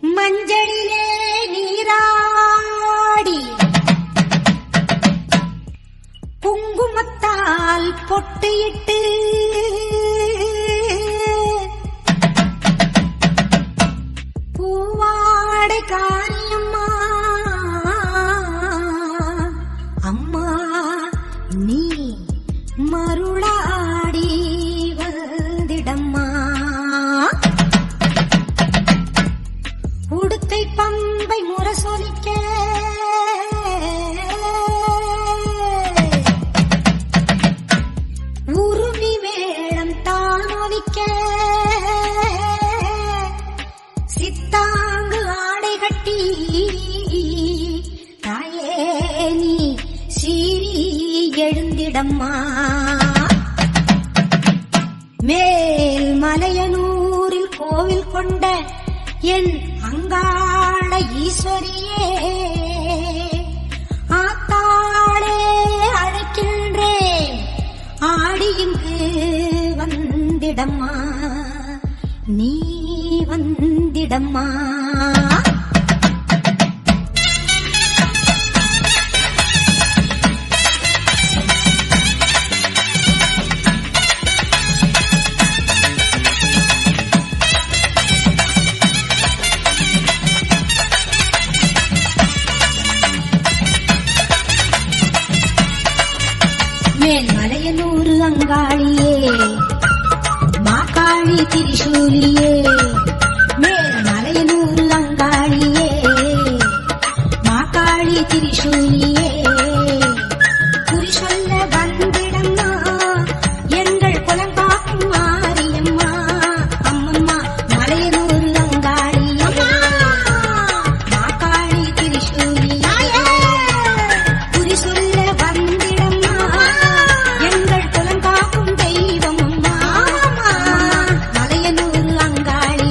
மஞ்சளிலே நீராடி குங்குமத்தால் பொட்டியிட்டு பூவாடை காரியம்மா அம்மா நீ மருளாடி வந்திடம்மா. உடுக்கை பம்பை முரசொலிக்க உருமி மேளம் தானொலிக்க சித்தாங்கு ஆடை கட்டி தாயே நீ சீறி எழுந்திடம்மா. மேல் மலையனூரில் கோவில் கொண்ட என் அங்காள ஈஸ்வரியே ஆத்தாளே அழைக்கின்றேன் ஆடி இங்கு வந்திடம்மா நீ வந்திடம்மா. மேல்மலையனூரு அங்காளியே மாக்காளி திரிசூலியே மேல்மலையனூரு அங்காளியே மாக்காளி திரிசூலியே குறி சொல்ல வந்திடம்மா எங்கள் குலங்காக்கும் மாரியம்மா அம்மம்மா மலையனூரு அங்காளியே மாக்காளி திரிசூலியே குறி சொல்ல வந்திடம்மா எங்கள் குலங்காக்கும் தெய்வம் அம்மா மலையனூரு அங்காளி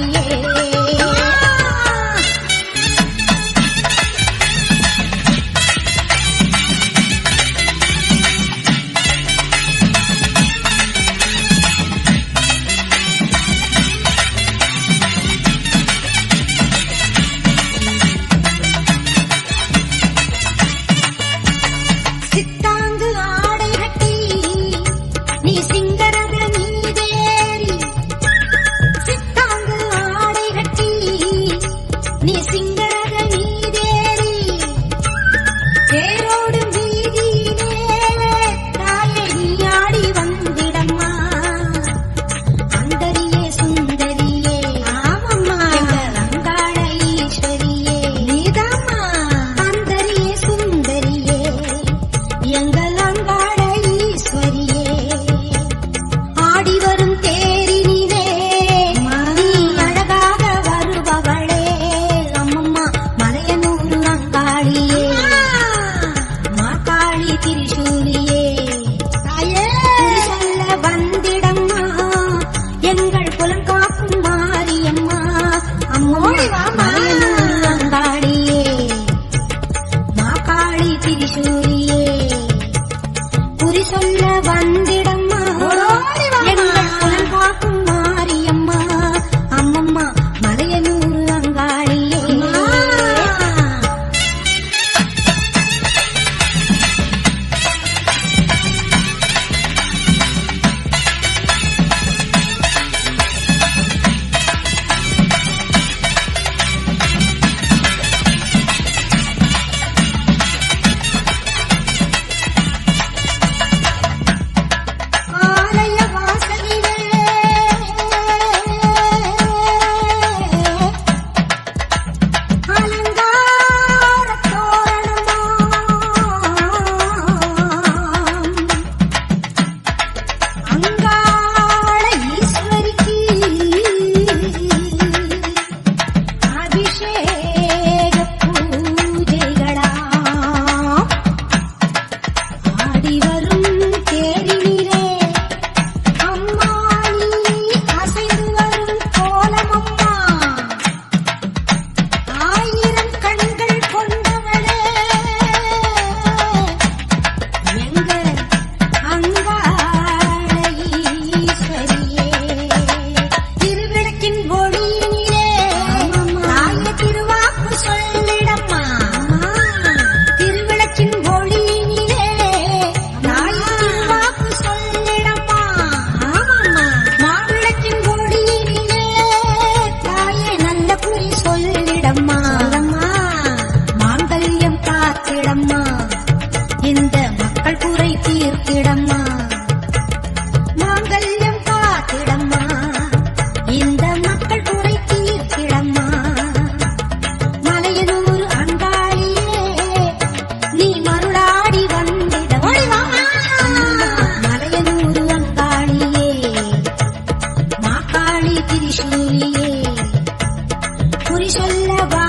குறி சொல்ல